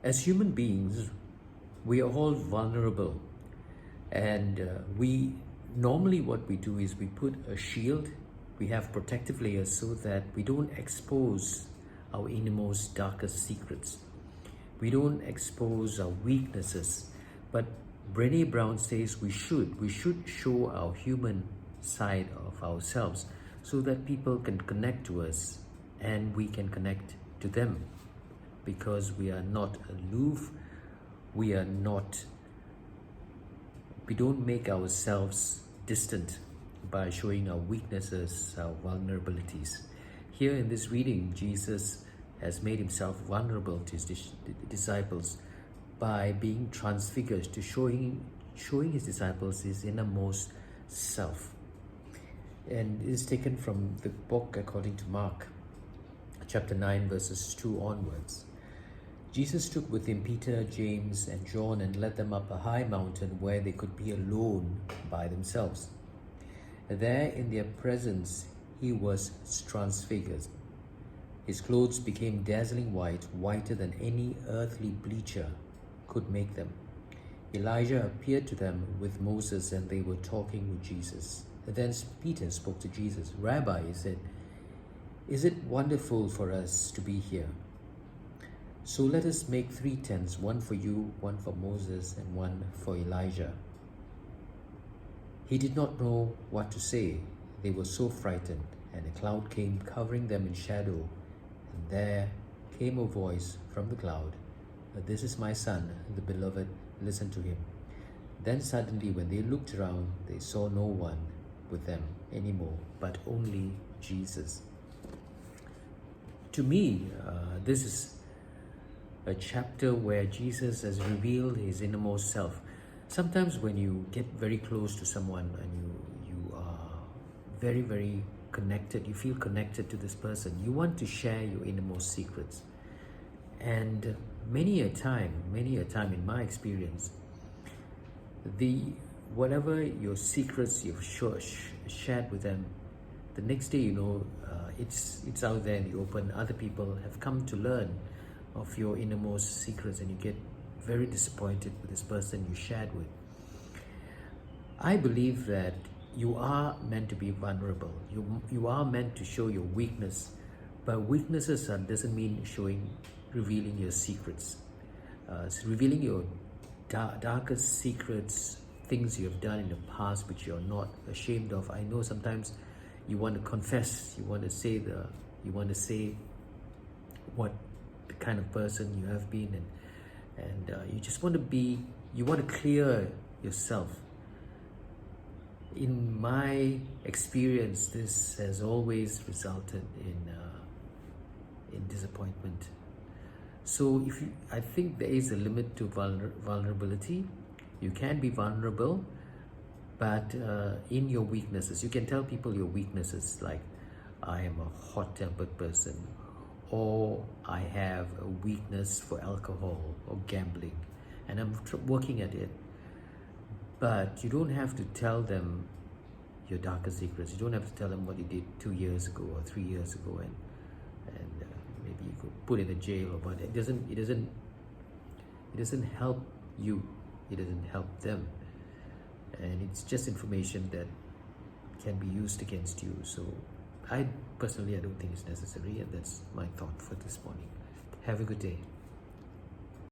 As human beings, we are all vulnerable, and we normally what we do is we put a shield, we have protective layers so that we don't expose our innermost, darkest secrets. We don't expose our weaknesses, but Brene Brown says we should show our human side of ourselves so that people can connect to us and we can connect to them, because we are not aloof, we don't make ourselves distant by showing our weaknesses, our vulnerabilities. Here in this reading, Jesus has made himself vulnerable to his disciples by being transfigured, to showing his disciples his innermost self. And it is taken from the book according to Mark, chapter 9, verses 2 onwards. Jesus took with him Peter, James, and John and led them up a high mountain where they could be alone by themselves. There in their presence he was transfigured. His clothes became dazzling white, whiter than any earthly bleacher could make them. Elijah appeared to them with Moses, and they were talking with Jesus. And then Peter spoke to Jesus. "Rabbi," he said, "is it wonderful for us to be here? So let us make 3 tents, one for you, one for Moses, and one for Elijah." He did not know what to say. They were so frightened, and a cloud came covering them in shadow. And there came a voice from the cloud, "This is my son, the beloved, listen to him." Then suddenly, when they looked around, they saw no one with them anymore, but only Jesus. To me, this is a chapter where Jesus has revealed his innermost self. Sometimes when you get very close to someone and you are very, very connected, you feel connected to this person, you want to share your innermost secrets. And many a time in my experience, whatever your secrets you've shared with them, the next day it's out there in the open. Other people have come to learn of your innermost secrets, and you get very disappointed with this person you shared with. I believe that you are meant to be vulnerable. You are meant to show your weakness, but weaknesses doesn't mean revealing your secrets. Revealing your darkest secrets, things you have done in the past which you're not ashamed of. I know sometimes you want to confess, you want to say what the kind of person you have been, and you just want to clear yourself. In my experience, this has always resulted in disappointment. So I think there is a limit to vulnerability. You can be vulnerable, but in your weaknesses, you can tell people your weaknesses, like, "I am a hot-tempered person," or "I have a weakness for alcohol or gambling, and I'm working at it." But you don't have to tell them your darkest secrets. You don't have to tell them what you did 2 years ago or 3 years ago, and maybe you could put in a jail or what. It doesn't help you. It doesn't help them, and it's just information that can be used against you. So I don't think it's necessary, and that's my thought for this morning. Have a good day.